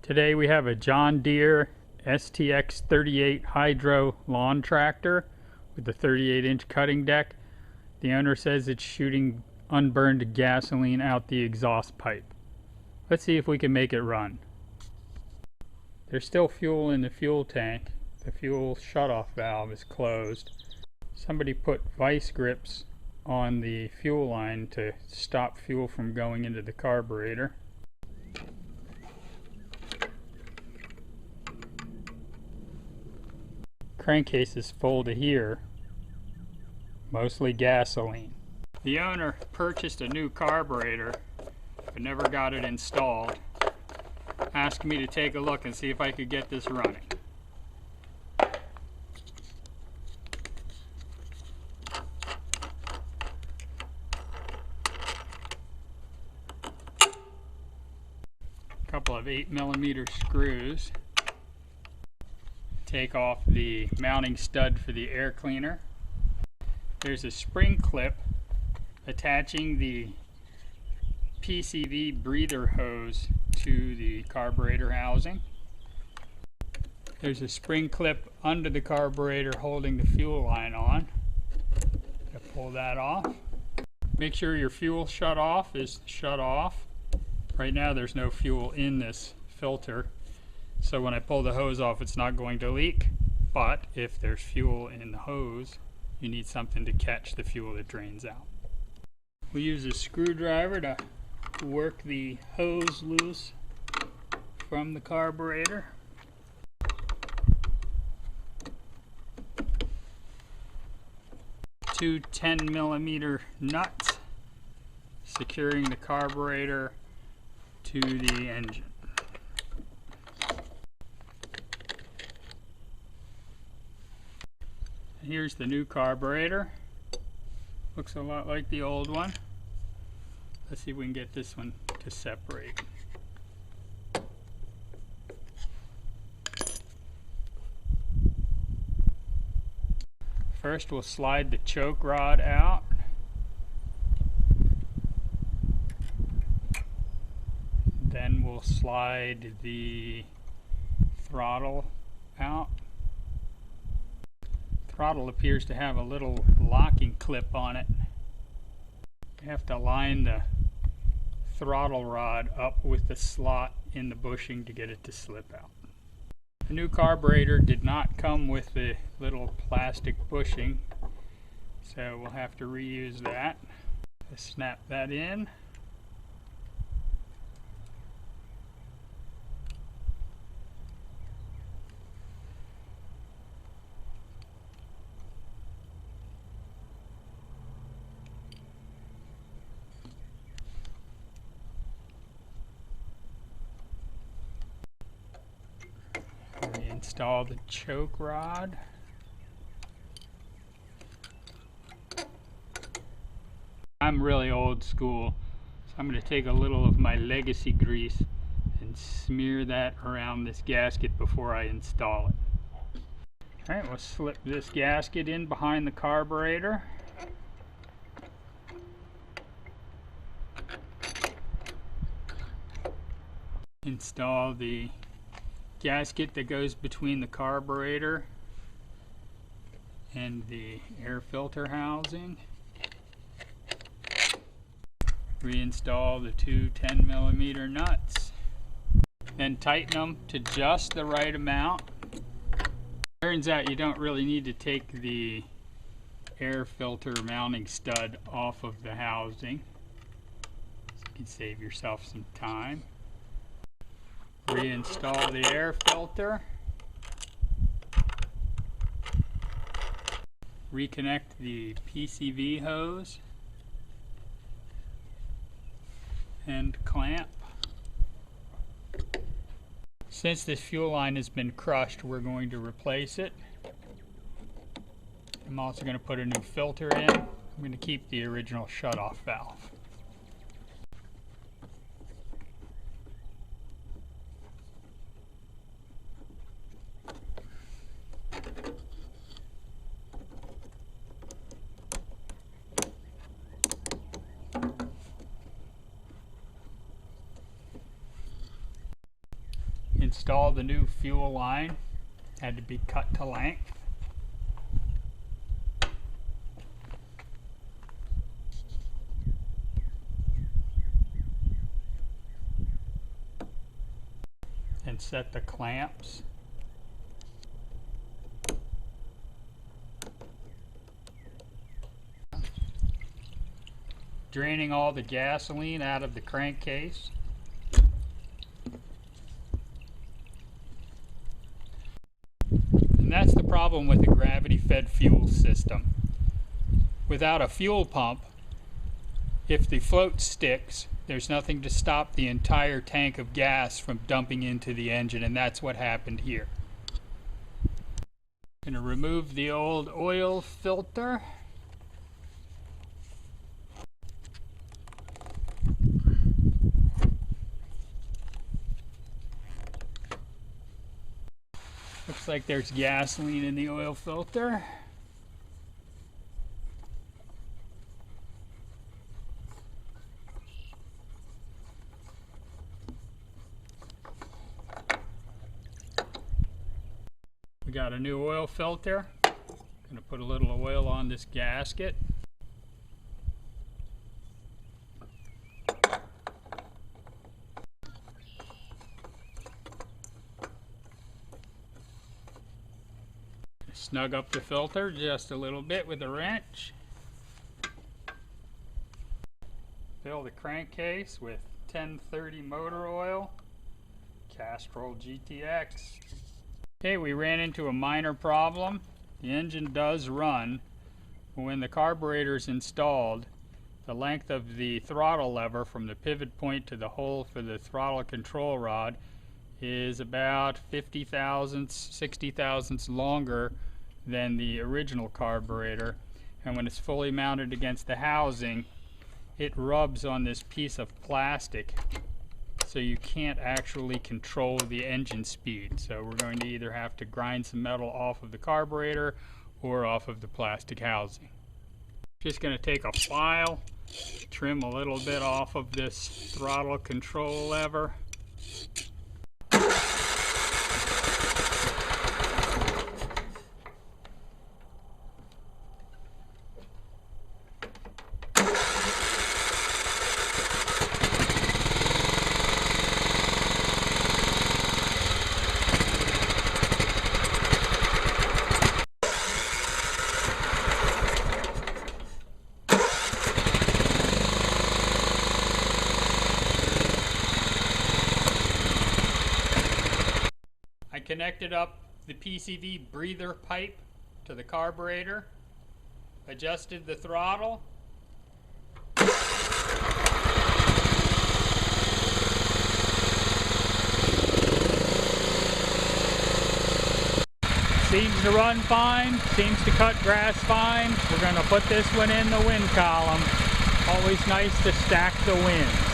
Today we have a John Deere STX 38 Hydro lawn tractor with a 38-inch cutting deck. The owner says it's shooting unburned gasoline out the exhaust pipe. Let's see if we can make it run. There's still fuel in the fuel tank. The fuel shutoff valve is closed. Somebody put vice grips on the fuel line to stop fuel from going into the carburetor. Crankcase is full to here, mostly gasoline. The owner purchased a new carburetor but never got it installed. Asked me to take a look and see if I could get this running. A couple of 8mm screws. Take off the mounting stud for the air cleaner. There's a spring clip attaching the PCV breather hose to the carburetor housing. There's a spring clip under the carburetor holding the fuel line on. Pull that off. Make sure your fuel shutoff is shut off. Right now there's no fuel in this filter, so when I pull the hose off it's not going to leak, but if there's fuel in the hose you need something to catch the fuel that drains out. We use a screwdriver to work the hose loose from the carburetor. Two 10mm nuts securing the carburetor to the engine. Here's the new carburetor. Looks a lot like the old one. Let's see if we can get this one to separate. First we'll slide the choke rod out. Then we'll slide the throttle out. Throttle appears to have a little locking clip on it. You have to line the throttle rod up with the slot in the bushing to get it to slip out. The new carburetor did not come with the little plastic bushing, so we'll have to reuse that. Just snap that in. Install the choke rod. I'm really old school, so I'm going to take a little of my legacy grease and smear that around this gasket before I install it. Alright, we'll slip this gasket in behind the carburetor. Install the gasket that goes between the carburetor and the air filter housing. Reinstall the two 10mm nuts. Then tighten them to just the right amount. Turns out you don't really need to take the air filter mounting stud off of the housing, so you can save yourself some time. Reinstall the air filter. Reconnect the PCV hose and clamp. Since this fuel line has been crushed, we're going to replace it. I'm also going to put a new filter in. I'm going to keep the original shutoff valve. install the new fuel line. Had to be cut to length. And set the clamps. Draining all the gasoline out of the crankcase. And that's the problem with the gravity-fed fuel system. Without a fuel pump, if the float sticks, there's nothing to stop the entire tank of gas from dumping into the engine, and that's what happened here. Going to remove the old oil filter. Looks like there's gasoline in the oil filter. We got a new oil filter. Gonna put a little oil on this gasket. Snug up the filter just a little bit with a wrench. Fill the crankcase with 1030 motor oil, Castrol GTX. Okay, we ran into a minor problem. The engine does run, but when the carburetor is installed, the length of the throttle lever from the pivot point to the hole for the throttle control rod is about 50 thousandths, 60 thousandths longer than the original carburetor, and when it's fully mounted against the housing, it rubs on this piece of plastic, so you can't actually control the engine speed. So we're going to either have to grind some metal off of the carburetor or off of the plastic housing. Just going to take a file, trim a little bit off of this throttle control lever. Connected up the PCV breather pipe to the carburetor, adjusted the throttle, seems to run fine, seems to cut grass fine. We're going to put this one in the wind column. Always nice to stack the winds.